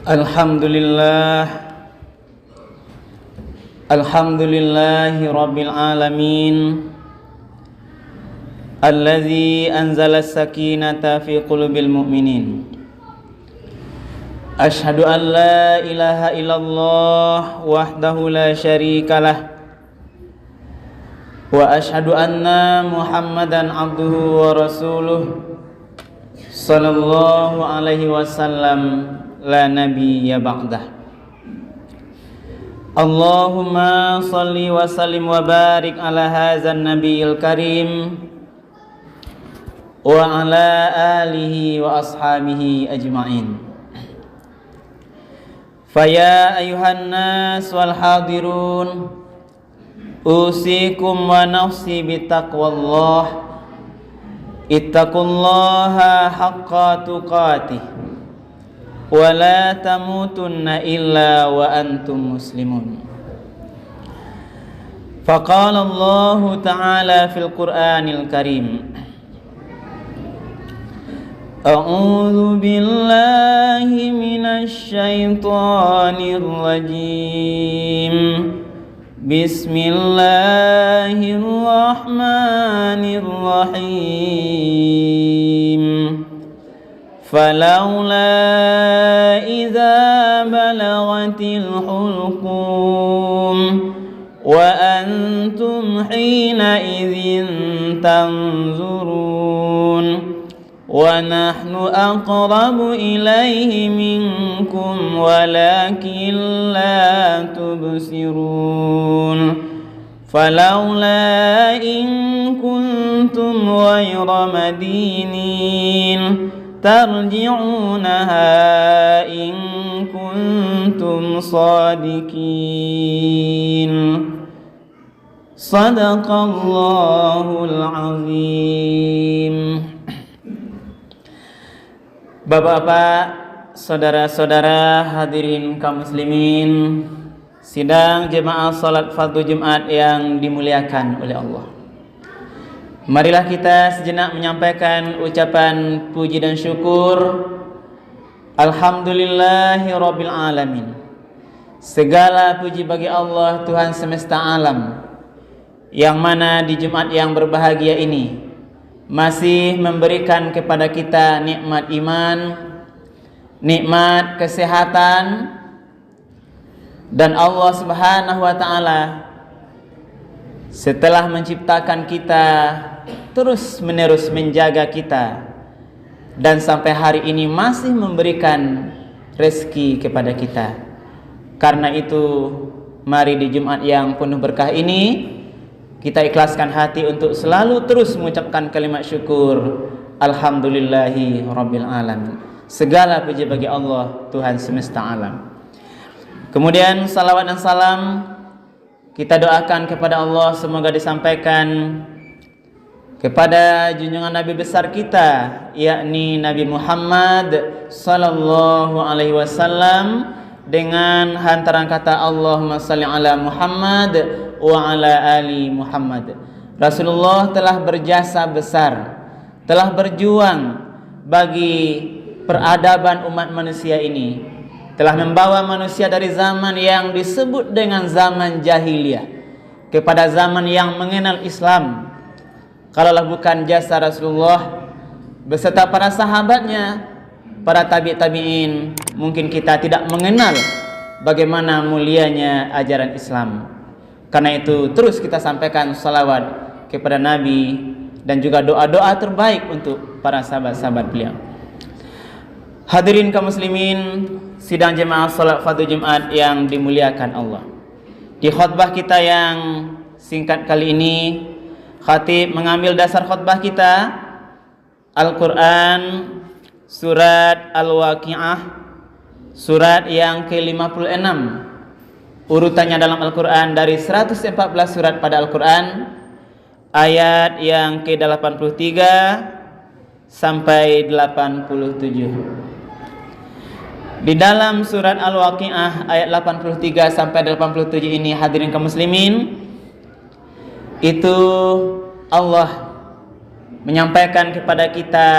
Alhamdulillah, alhamdulillahi rabbil alamin, allazi anzala as-sakinata fi qulubil mu'minin. Ashhadu an la ilaha illallah wahdahu la syarikalah, wa ashhadu anna Muhammadan abduhu wa rasuluh sallallahu alaihi wasallam, la nabiyya ba'dah. Allahumma salli wa sallim wa barik ala hadzal nabiyil karim wa ala alihi wa ashabihi ajma'in. Faya ayuhan nas wal hadirun, usikum wa nafsi bittaqwallah, ittaqullaha haqqa tuqatih, wa la tamutunna illa wa antum muslimun. Faqala Allah ta'ala fil Qur'anil Karim, A'udzu billahi minasy syaithanir rajim. Bismillahirrahmanirrahim. Falaula idza balagatil hulqum wa antum hina idzin tanzurun wa nahnu aqrabu ilaihi minkum walakin la tubsirun. Falaula in kuntum ghayra madinin tarji'unaha in kuntum sadiqin. Sadaqallahul azim. Bapak-bapak, saudara-saudara, hadirin kaum muslimin, sidang jemaah salat fardu Jumat yang dimuliakan oleh Allah. Marilah kita sejenak menyampaikan ucapan puji dan syukur. Alhamdulillahi rabbil alamin. Segala puji bagi Allah, Tuhan semesta alam, yang mana di Jumat yang berbahagia ini masih memberikan kepada kita nikmat iman, nikmat kesehatan, dan Allah Subhanahu wa ta'ala setelah menciptakan kita terus menerus menjaga kita, dan sampai hari ini masih memberikan rezeki kepada kita. Karena itu, mari di Jumat yang penuh berkah ini kita ikhlaskan hati untuk selalu terus mengucapkan kalimat syukur. Alhamdulillahi rabbil alamin. Segala puji bagi Allah, Tuhan semesta alam. Kemudian salawat dan salam kita doakan kepada Allah, semoga disampaikan kepada junjungan Nabi besar kita, yakni Nabi Muhammad sallallahu alaihi wasallam, dengan hantaran kata Allahumma salli ala Muhammad wa ala ali Muhammad. Rasulullah telah berjasa besar, telah berjuang bagi peradaban umat manusia ini, telah membawa manusia dari zaman yang disebut dengan zaman jahiliyah kepada zaman yang mengenal Islam. Kalaulah bukan jasa Rasulullah beserta para sahabatnya, para tabi'in, mungkin kita tidak mengenal bagaimana mulianya ajaran Islam. Karena itu terus kita sampaikan salawat kepada Nabi dan juga doa-doa terbaik untuk para sahabat-sahabat beliau. Hadirin kaum muslimin, sidang jemaah salat fardu Jumat yang dimuliakan Allah. Di khutbah kita yang singkat kali ini, khatib mengambil dasar khutbah kita Al-Quran, surat Al-Waqi'ah, surat yang ke-56. Urutannya dalam Al-Quran dari 114 surat pada Al-Quran, ayat yang ke-83 sampai 87. Di dalam surat Al-Waqi'ah ayat 83 sampai 87 ini, hadirin kaum muslimin, itu Allah menyampaikan kepada kita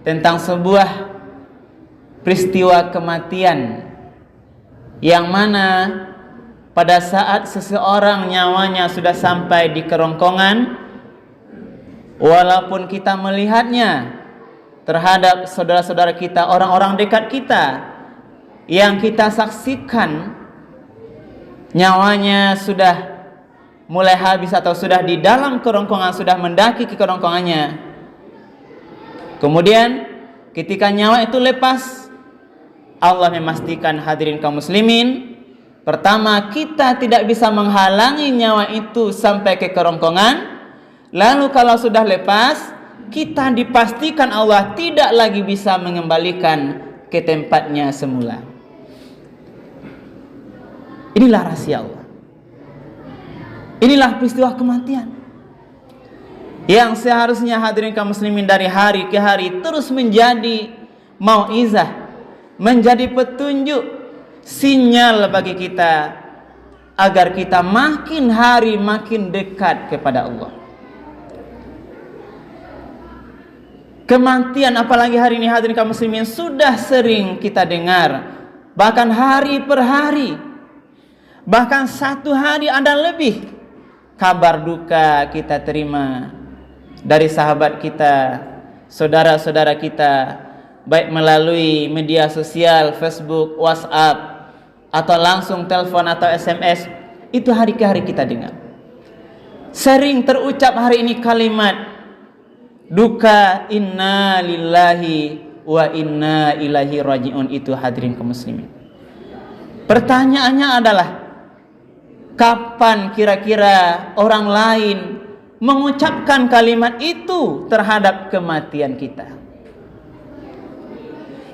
tentang sebuah peristiwa kematian, yang mana pada saat seseorang nyawanya sudah sampai di kerongkongan, walaupun kita melihatnya terhadap saudara-saudara kita, orang-orang dekat kita yang kita saksikan nyawanya sudah mulai habis atau sudah di dalam kerongkongan, sudah mendaki ke kerongkongannya. Kemudian ketika nyawa itu lepas, Allah memastikan, hadirin kaum muslimin, pertama, kita tidak bisa menghalangi nyawa itu sampai ke kerongkongan. Lalu kalau sudah lepas, kita dipastikan Allah tidak lagi bisa mengembalikan ke tempatnya semula. Inilah rahasia Allah. Inilah peristiwa kematian yang seharusnya, hadirin kaum muslimin, dari hari ke hari terus menjadi mauizah, menjadi petunjuk, sinyal bagi kita agar kita makin hari makin dekat kepada Allah. Kematian apalagi hari ini, hadirin kaum muslimin, sudah sering kita dengar, bahkan hari per hari, bahkan satu hari ada lebih kabar duka kita terima dari sahabat kita, saudara-saudara kita, baik melalui media sosial, Facebook, WhatsApp, atau langsung telepon atau SMS. Itu hari ke hari kita dengar. Sering terucap hari ini kalimat duka, inna lillahi wa inna ilaihi raji'un. Itu, hadirin kaum muslimin. Pertanyaannya adalah, kapan kira-kira orang lain mengucapkan kalimat itu terhadap kematian kita,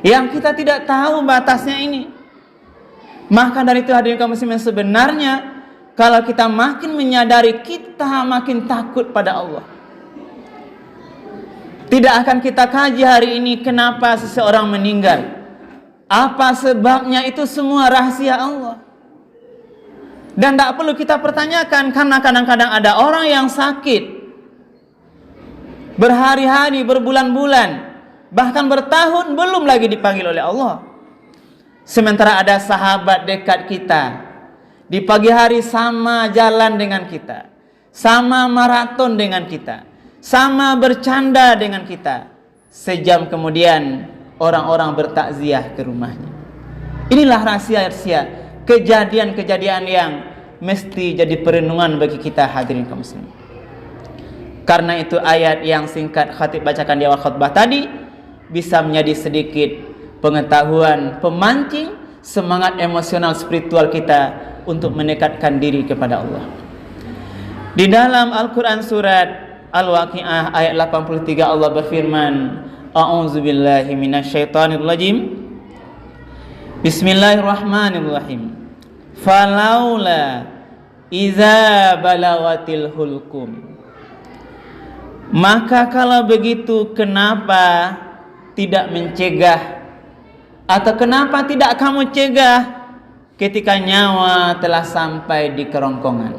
yang kita tidak tahu batasnya ini? Maka dari itu, hadirin kaum muslimin, sebenarnya kalau kita makin menyadari, kita makin takut pada Allah. Tidak akan kita kaji hari ini kenapa seseorang meninggal, apa sebabnya, itu semua rahasia Allah. Dan tidak perlu kita pertanyakan, karena kadang-kadang ada orang yang sakit berhari-hari, berbulan-bulan, bahkan bertahun belum lagi dipanggil oleh Allah. Sementara ada sahabat dekat kita, di pagi hari sama jalan dengan kita, sama maraton dengan kita, sama bercanda dengan kita. Sejam kemudian orang-orang bertakziah ke rumahnya. Inilah rahasia-rahasia, kejadian-kejadian yang mesti jadi perenungan bagi kita, hadirin kaum muslimin. Karena itu ayat yang singkat khatib bacakan di awal khutbah tadi bisa menjadi sedikit pengetahuan, pemancing semangat emosional spiritual kita untuk mendekatkan diri kepada Allah. Di dalam Al-Quran surat Al-Waqi'ah ayat 83 Allah berfirman, a'udzubillahi minasyaitonirrajim, bismillahirrahmanirrahim, falaula iza balawatil hulkum. Maka kalau begitu, kenapa tidak mencegah, atau kenapa tidak kamu cegah ketika nyawa telah sampai di kerongkongan?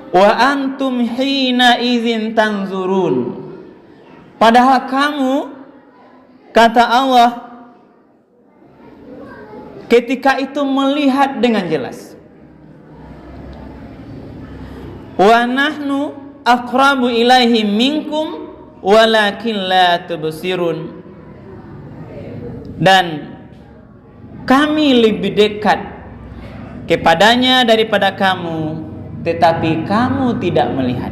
Wa antum hina izin tanzurun. Padahal kamu, kata Allah, ketika itu melihat dengan jelas. Wa nahnu aqrabu ilaihi minkum walakin la tubsirun. Dan kami lebih dekat kepadanya daripada kamu, tetapi kamu tidak melihat.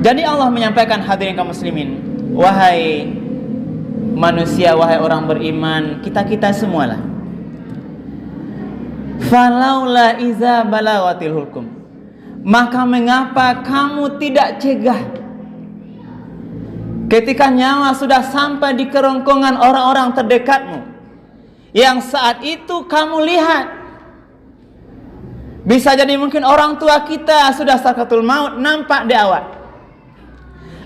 Jadi Allah menyampaikan, hadirin kaum muslimin, wahai manusia, wahai orang beriman, kita semualah, falaula iza balawatil hulkum, maka mengapa kamu tidak cegah ketika nyawa sudah sampai di kerongkongan orang-orang terdekatmu, yang saat itu kamu lihat. Bisa jadi mungkin orang tua kita sudah sakaratul maut, nampak di awal,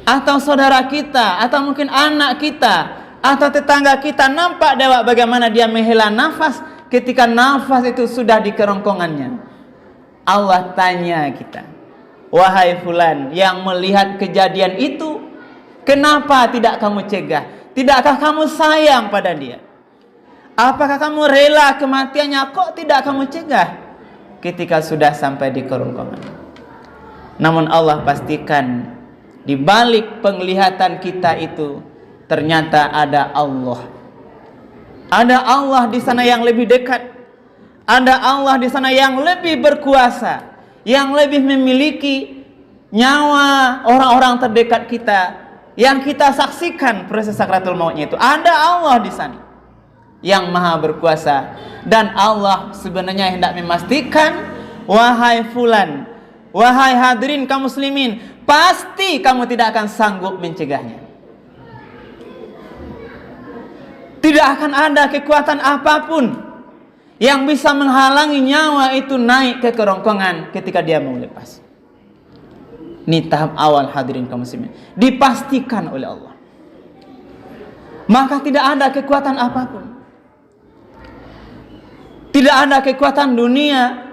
atau saudara kita, atau mungkin anak kita, atau tetangga kita nampak dewa bagaimana dia menghela nafas ketika nafas itu sudah di kerongkongannya. Allah tanya kita, wahai fulan yang melihat kejadian itu, Kenapa tidak kamu cegah? Tidakkah kamu sayang pada dia? Apakah kamu rela kematiannya? Kok tidak kamu cegah ketika sudah sampai di kerongkongan? Namun Allah pastikan di balik penglihatan kita itu ternyata ada Allah. Ada Allah di sana yang lebih dekat. Ada Allah di sana yang lebih berkuasa, yang lebih memiliki nyawa orang-orang terdekat kita, yang kita saksikan proses sakratul mautnya itu. Ada Allah di sana yang maha berkuasa. Dan Allah sebenarnya hendak memastikan, wahai fulan, wahai hadirin kaum muslimin, pasti kamu tidak akan sanggup mencegahnya. Tidak akan ada kekuatan apapun yang bisa menghalangi nyawa itu naik ke kerongkongan ketika dia mau lepas. Ini tahap awal hadirin kaum muslimin, dipastikan oleh Allah. Maka tidak ada kekuatan apapun, tidak ada kekuatan dunia,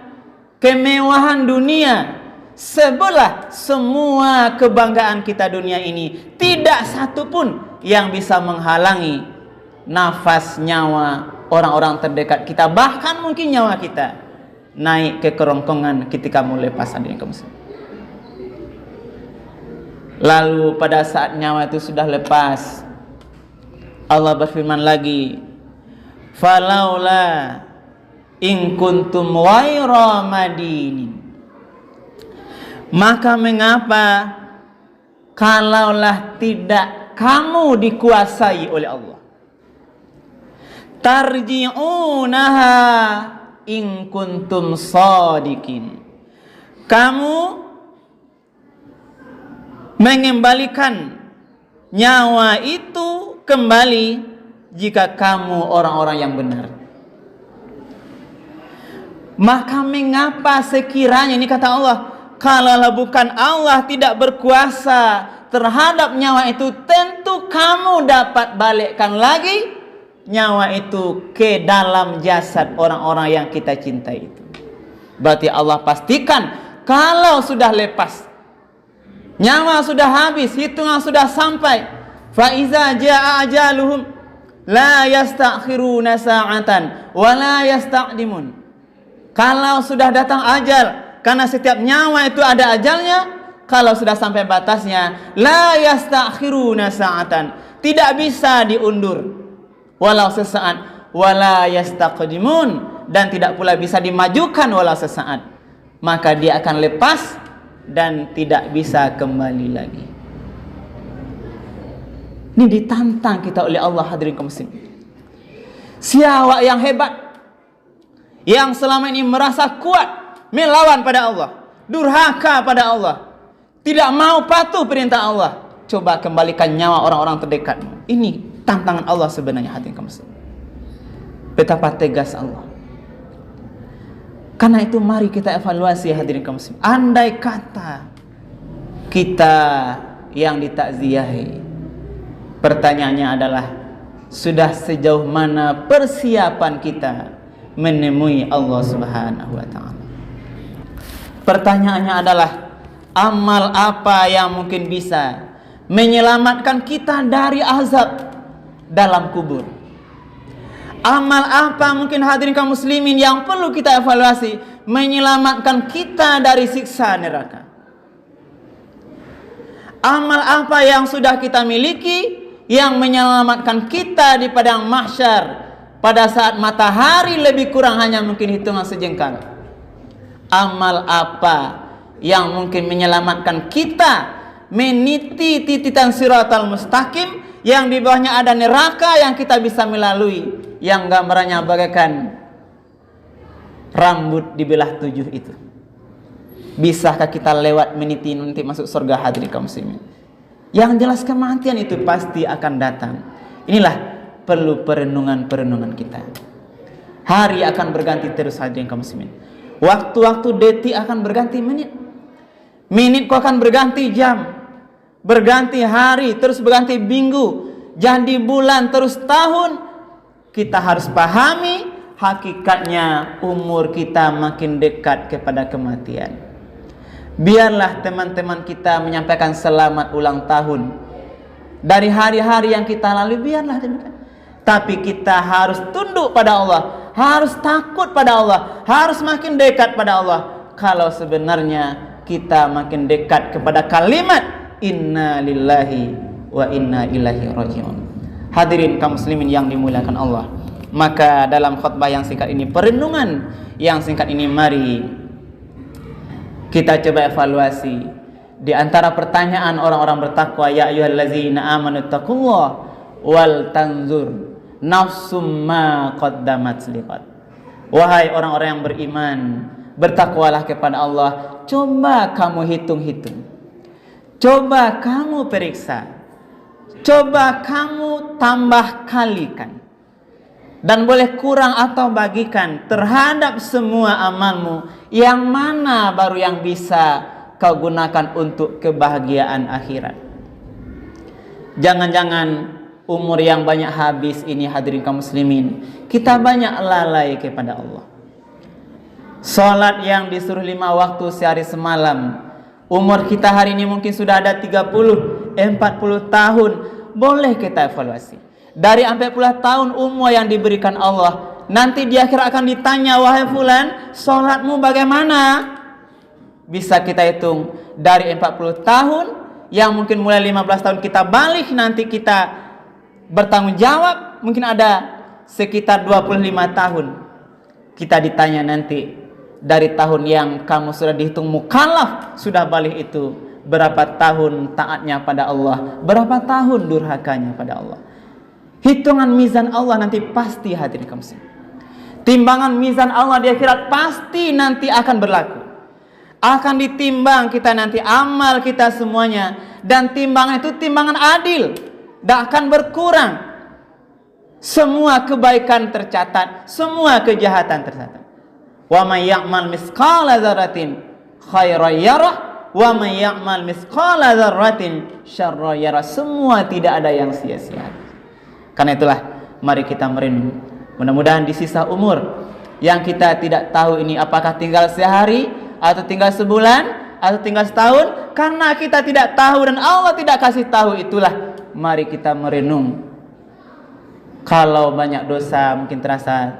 kemewahan dunia, sebelah semua kebanggaan kita dunia ini, tidak satu pun yang bisa menghalangi nafas nyawa orang-orang terdekat kita, bahkan mungkin nyawa kita naik ke kerongkongan ketika mau lepas hadirin kaum muslimin. Lalu pada saat nyawa itu sudah lepas, Allah berfirman lagi, falaula in kuntum ghaira madinin, maka mengapa kalaulah tidak kamu dikuasai oleh Allah, tarji'unaha in kuntum shadiqin, kamu mengembalikan nyawa itu kembali jika kamu orang-orang yang benar. Maka mengapa sekiranya, ini kata Allah, kalaulah bukan Allah tidak berkuasa terhadap nyawa itu, tentu kamu dapat balikkan lagi nyawa itu ke dalam jasad orang-orang yang kita cintai itu. Berarti Allah pastikan kalau sudah lepas, nyawa sudah habis, hitungan sudah sampai, fa iza jaa ajaluhum la yastakhiruna sa'atan wa la yastaqdimun. Kalau sudah datang ajal, karena setiap nyawa itu ada ajalnya, kalau sudah sampai batasnya, la yastakhiruna sa'atan, tidak bisa diundur walau sesaat, wala yastaqdimun, dan tidak pula bisa dimajukan walau sesaat. Maka dia akan lepas dan tidak bisa kembali lagi. Ini ditantang kita oleh Allah hadirin kaum muslimin. Siapa yang hebat, yang selama ini merasa kuat melawan pada Allah, durhaka pada Allah, tidak mau patuh perintah Allah, coba kembalikan nyawa orang-orang terdekatmu. Ini tantangan Allah sebenarnya hadirin kaum muslimin. Betapa tegas Allah. Karena itu mari kita evaluasi hadirin kaum muslimin. Andai kata kita yang ditakziahi, pertanyaannya adalah, sudah sejauh mana persiapan kita menemui Allah Subhanahu wa ta'ala? Pertanyaannya adalah, amal apa yang mungkin bisa menyelamatkan kita dari azab dalam kubur? Amal apa mungkin hadirin kaum muslimin yang perlu kita evaluasi menyelamatkan kita dari siksa neraka? Amal apa yang sudah kita miliki yang menyelamatkan kita di padang mahsyar pada saat matahari lebih kurang hanya mungkin hitungan sejengkal? Amal apa yang mungkin menyelamatkan kita meniti tititan siratal mustaqim yang di bawahnya ada neraka yang kita bisa melalui, yang gambarannya bagaikan rambut dibelah 7 itu? Bisakah kita lewat meniti nanti masuk surga hadirin kaum muslimin? Yang jelas kematian itu pasti akan datang. Inilah perlu perenungan-perenungan kita. Hari akan berganti terus hadirin kaum muslimin. Waktu-waktu detik akan berganti menit. Menit kok akan berganti jam, berganti hari, terus berganti minggu, jadi bulan, terus tahun. Kita harus pahami hakikatnya umur kita makin dekat kepada kematian. Biarlah teman-teman kita menyampaikan selamat ulang tahun dari hari-hari yang kita lalui, biarlah demikian. Tapi kita harus tunduk pada Allah, harus takut pada Allah, harus makin dekat pada Allah. Kalau sebenarnya kita makin dekat kepada kalimat inna lillahi wa inna ilaihi rajiun. Hadirin kaum muslimin yang dimuliakan Allah, maka dalam khutbah yang singkat ini, perenungan yang singkat ini, mari kita coba evaluasi di antara pertanyaan orang-orang bertakwa, ya ayyuhallazina amanu taqullaha wal tanzur nafsum ma qaddamat liqad. Wahai orang-orang yang beriman, bertakwalah kepada Allah. Coba kamu hitung-hitung, coba kamu periksa, coba kamu tambah kalikan, dan boleh kurang atau bagikan terhadap semua amalmu, yang mana baru yang bisa kau gunakan untuk kebahagiaan akhirat. Jangan-jangan umur yang banyak habis ini, hadirin kaum muslimin, kita banyak lalai kepada Allah. Salat yang disuruh 5 waktu sehari semalam, umur kita hari ini mungkin sudah ada 30, 40 tahun. Boleh kita evaluasi. Dari 40 tahun umur yang diberikan Allah, nanti di akhir akan ditanya, wahai fulan, salatmu bagaimana? Bisa kita hitung dari 40 tahun, yang mungkin mulai 15 tahun kita balik, nanti kita bertanggung jawab, mungkin ada sekitar 25 tahun. Kita ditanya nanti, dari tahun yang kamu sudah dihitung mukallaf, sudah balik itu, berapa tahun taatnya pada Allah, berapa tahun durhakanya pada Allah. Hitungan mizan Allah nanti pasti, hadirin kaum muslimin. Timbangan mizan Allah di akhirat pasti nanti akan berlaku. Akan ditimbang kita nanti amal kita semuanya, dan timbangan itu timbangan adil, tidak akan berkurang. Semua kebaikan tercatat, semua kejahatan tercatat. Wa may ya'mal misqala dzarratin khairan yarah wa may ya'mal misqala dzarratin syarran yarah. Semua tidak ada yang sia-sia. Karena itulah mari kita merenung. Mudah-mudahan di sisa umur yang kita tidak tahu ini apakah tinggal sehari atau tinggal sebulan atau tinggal setahun, karena kita tidak tahu dan Allah tidak kasih tahu, itulah mari kita merenung. Kalau banyak dosa mungkin terasa,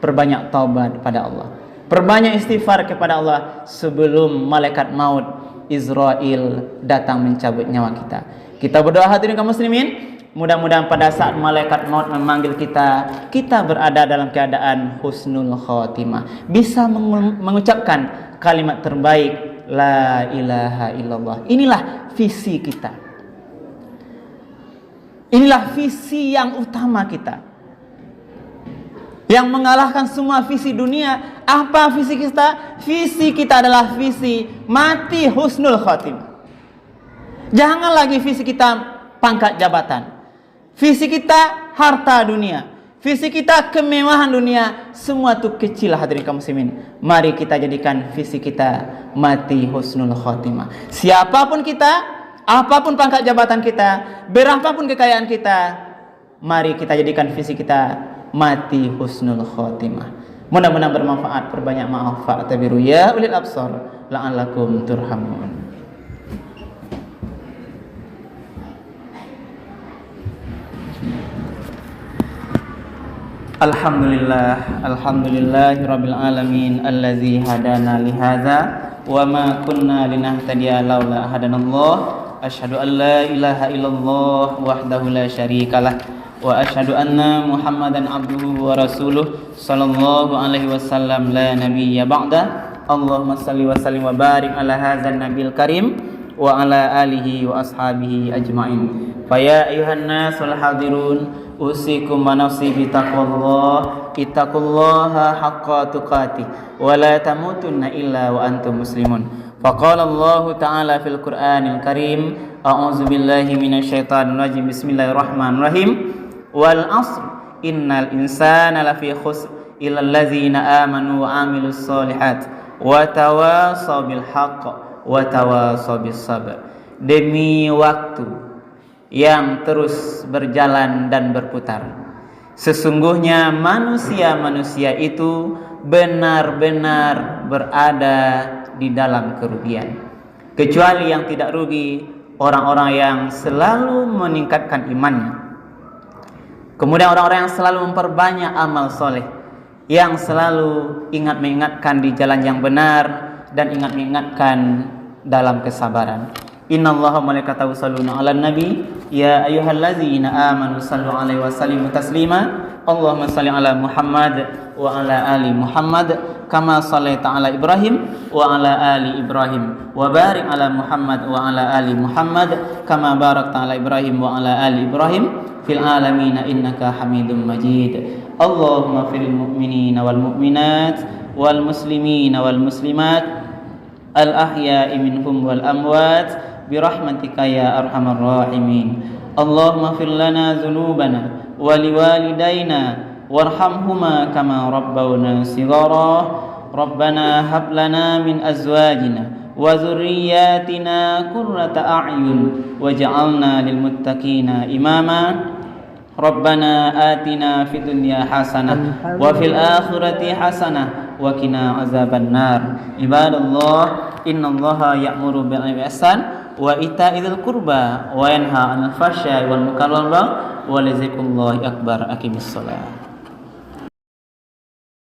perbanyak taubat pada Allah, perbanyak istighfar kepada Allah sebelum malaikat maut Israel datang mencabut nyawa kita. Kita berdoa, hadirin kaum muslimin, mudah-mudahan pada saat malaikat maut memanggil kita, kita berada dalam keadaan husnul khotimah, bisa mengucapkan kalimat terbaik, la ilaha illallah. Inilah visi kita, inilah visi yang utama kita, yang mengalahkan semua visi dunia. Apa visi kita? Visi kita adalah visi mati husnul khotimah. Jangan lagi visi kita pangkat jabatan, visi kita harta dunia, visi kita kemewahan dunia. Semua itu kecil, hadirin kaum muslimin. Mari kita jadikan visi kita mati husnul khotimah. Siapapun kita, apapun pangkat jabatan kita, berapapun kekayaan kita, mari kita jadikan visi kita mati husnul khotimah. Mudah-mudahan bermanfaat. Perbanyak maaf, fa'tabiru ya ulil absar la'allakum turhamun. Alhamdulillahirabbil alamin allazi hadana li hadza wa ma kunna linahtadiya laula hadanallah. Asyhadu an la ilaha illallah wahdahu la syarikalah wa asyhadu anna Muhammadan abduhu wa rasuluh sallallahu alaihi wasallam la nabiyya ba'da. Allahumma salli wa sallim wa barik ala hadzal nabiyil karim wa ala alihi wa ashabihi ajmain. Fa ya ayuhan nasul hadirun, usikum wa nafsi bi taqwallah, ittaqullaha haqqa tuqatih wa la tamutunna illa wa antum muslimun. Faqala Allah ta'ala fil Qur'anil Karim, a'udzu billahi minasyaitonir rajim, bismillahirrahmanirrahim. Wal 'asr innal insana lafi khusr illal ladzina amanu wa 'amilus sholihat wa tawasaw bil haqq wa tawasaw bis sabr. Demi waktu yang terus berjalan dan berputar, sesungguhnya manusia-manusia itu benar-benar berada di dalam kerugian, kecuali yang tidak rugi orang-orang yang selalu meningkatkan imannya. Kemudian orang-orang yang selalu memperbanyak amal soleh, yang selalu mengingatkan di jalan yang benar dan mengingatkan dalam kesabaran. Innallaha wa malaikatahu yusholluna 'alan nabi ya ayyuhallazina amanu shallu 'alaihi wa sallimu taslima. Allahumma shalli 'ala Muhammad wa 'ala ali Muhammad kama shallaita 'ala Ibrahim wa 'ala ali Ibrahim wa barik 'ala Muhammad wa 'ala ali Muhammad kama barakta 'ala Ibrahim wa 'ala ali Ibrahim fil alamin innaka Hamidum Majid. Allahumma fil mu'minina wal mu'minat wal muslimina wal muslimat al ahya'i minhum wal amwat birahmatika ya arhamar rahimin. Allahumma fir lana dzunubana wa liwalidayna warhamhuma kama rabbawna shighara. Rabbana hab lana min azwajina wa dzurriyyatina qurrata a'yun waj'alna lil muttaqina imama. Rabbana atina fid dunya hasanah wa fil akhirati hasanah wa qina azabannar. Ibadallah, innallaha ya'muru bil ihsan wa ita'il qurba wa yanha 'anil fahsya'i wal munkari wa la dzikrullahi akbar. Aqimissalah.